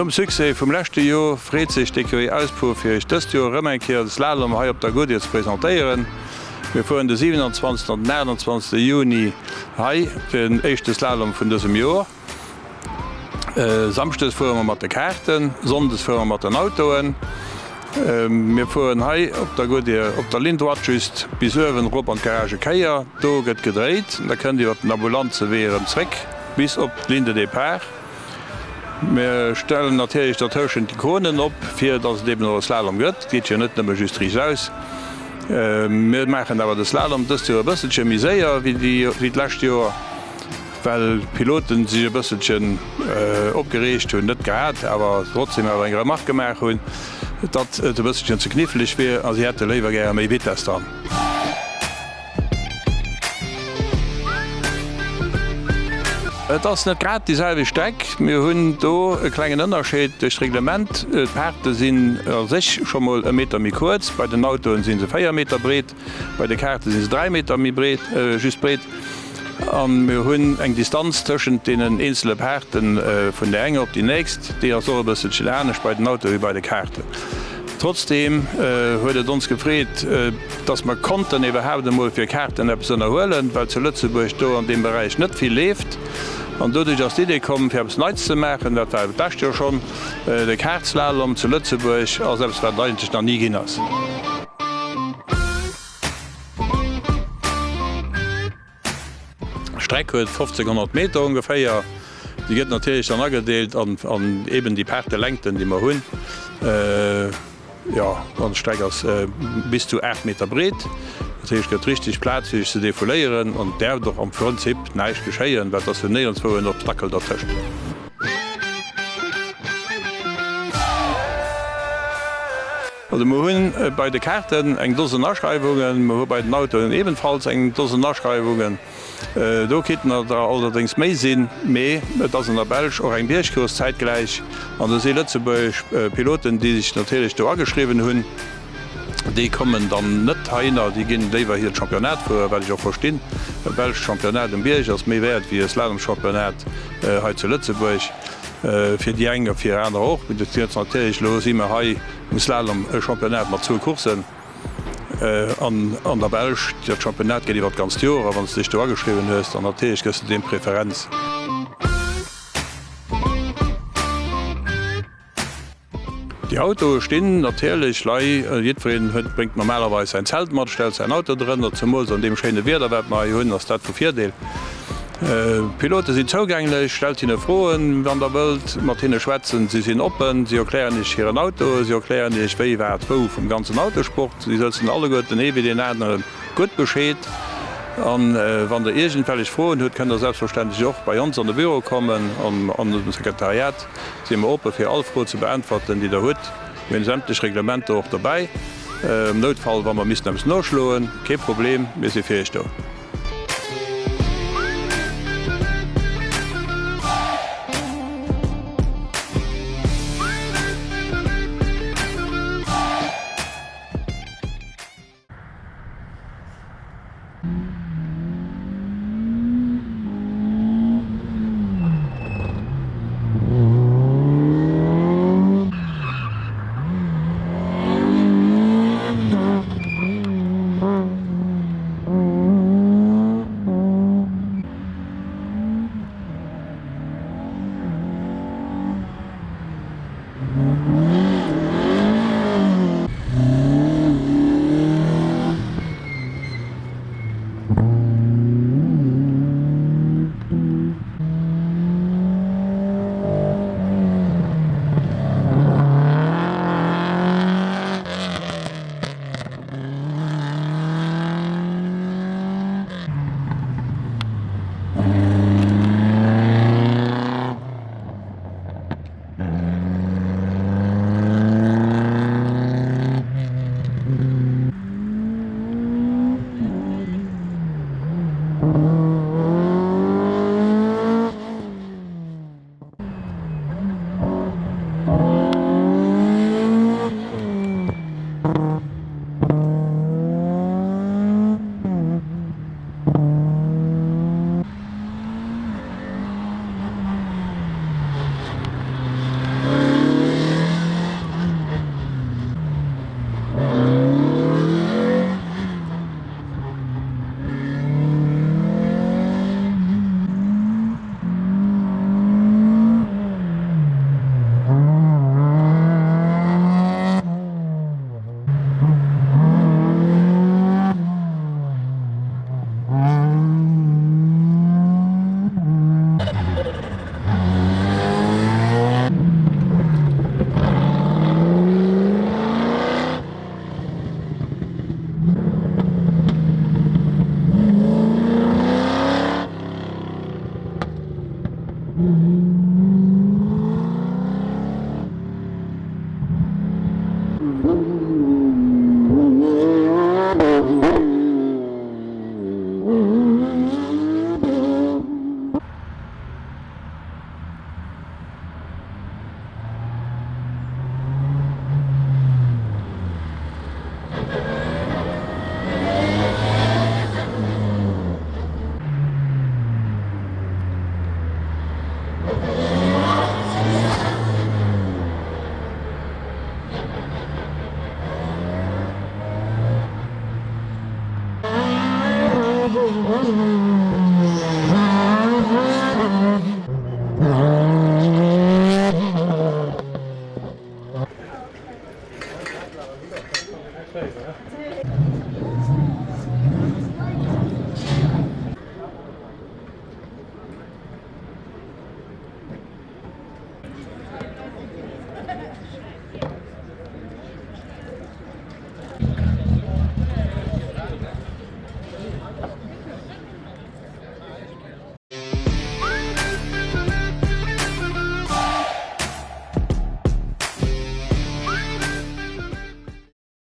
Nom Suse vum lächte Jo réet sech DQI Auspuer fir ich dëst Jo Rëmmenkeer Slalom hai op der Gut jetzt präsentéieren. Wir fuhren den 27. und 29. Juni hai den echte Slalom vun dësem Joer. Samstes fuhren wir mat de Karten, Sondes fuhren wir mat den Autoen. Wir fuhren hai op der Gut op der Lindwatschüst bis wen Rob an Garage Keier, do gëtt gedréet, da können Di wat den Ambulanze wären Zréck bis op Linde de Paar. Wir stellen natürlich derschen die Ikonen op, fir dats de no Slalom gëtt, Geet ja net nëmme just Ries aus. Wir machen awer de Slalom dats du bësselchen miséier wie d'lächt Joer, weil Piloten si bësselchen opgerecht hunn net gehat, aber trotzdem awer eng Macht gemerk hunn, dat de bësselchen ze kniffelig wie as sie hätte lewer ge méi wit an. Das net grad dieselbe Steck. Wir hunn do e kleinen Unterschied durchs Reglement. Perte sind sech schon mal 1 Meter mi kurz, bei den Autoen sind sie 4 Meter breit, bei der Karte sind sie 3 Meter mi breit, just breit. Wir hunn eng Distanz zwischen den einzelnen Perten von der Enge op die nächst, die so ein bisschen chilenisch bei den Auto wie bei der Karte. Trotzdem huet uns gefréet, dass man konnten überhaupt mal fir Karten erholen, weil zu Lützeburg do an dem Bereich net viel lebt. Und dadurch aus die Idee kommen, fir Neues zu machen, dat dacht ja schon de Kartslalom zu Lützeburg als selbst war eigentlich noch nie ginnners. Strecke huet 1500 Meter ungefähr. Die geht natürlich dann angedeelt an eben die Pertelengten, die man hunn. Ja, dann steigers bis zu 8 Meter breit. Das gëtt richtig Platz sich ze defolieren und der doch am Prinzip neich geschéien, weil das ne wo en Obstakel der töcht. Also wir hunn bei de Karten eng dose Nachschreibungen, wir bei den Autoen ebenfalls eng dose Nachschreibungen. Do kitten er da allerdings méi sinn méi, dats an der Belsch och eng Bierchkurs zeitgleich an der See Lützeburg Piloten, die sich natürlich do angeschrieben hunn. Die kommen dann net heiner, die ginn déiwer hier Championat vor, weil ich auch verstehen. Belsch Championat im Bierch ass méi wert wie es Slalom-Championat he zu Lützeburg. Fir die enger 4 Äner auch mit natürlich los immer hai im Slalom Championat mat zu Kursen. An der Belsch der Championat geht wat ganz Joer, wann es dich da geschrieben hast, an natürlich gëst du den Präferenz. Die Autos stehen natürlich jeden bringt normalerweise ein Zelt mat, stellt sein Auto drin zum Mo an dem schöne Wederwerb hun das dat vu 4 Deel. Piloten sind zugänglich, stellt ihnen frohen wann der Welt Martine schwätzen, sie sind open, sie erklären nicht ihren Auto, sie erklären nicht wie vom ganzen Autosport, sie setzen alle gut wie den anderen gut beschäd. Wann der irgendfällig frohen hört, kann er selbstverständlich auch bei uns an der Büro kommen an dem Sekretariat sind wir open für alle Fragen zu beantworten, die der hut. Wir haben sämtliche Reglemente auch dabei. Im Notfall, wenn wir müssen nachschlagen, kein Problem, wir sind fähig da. Mm-hmm.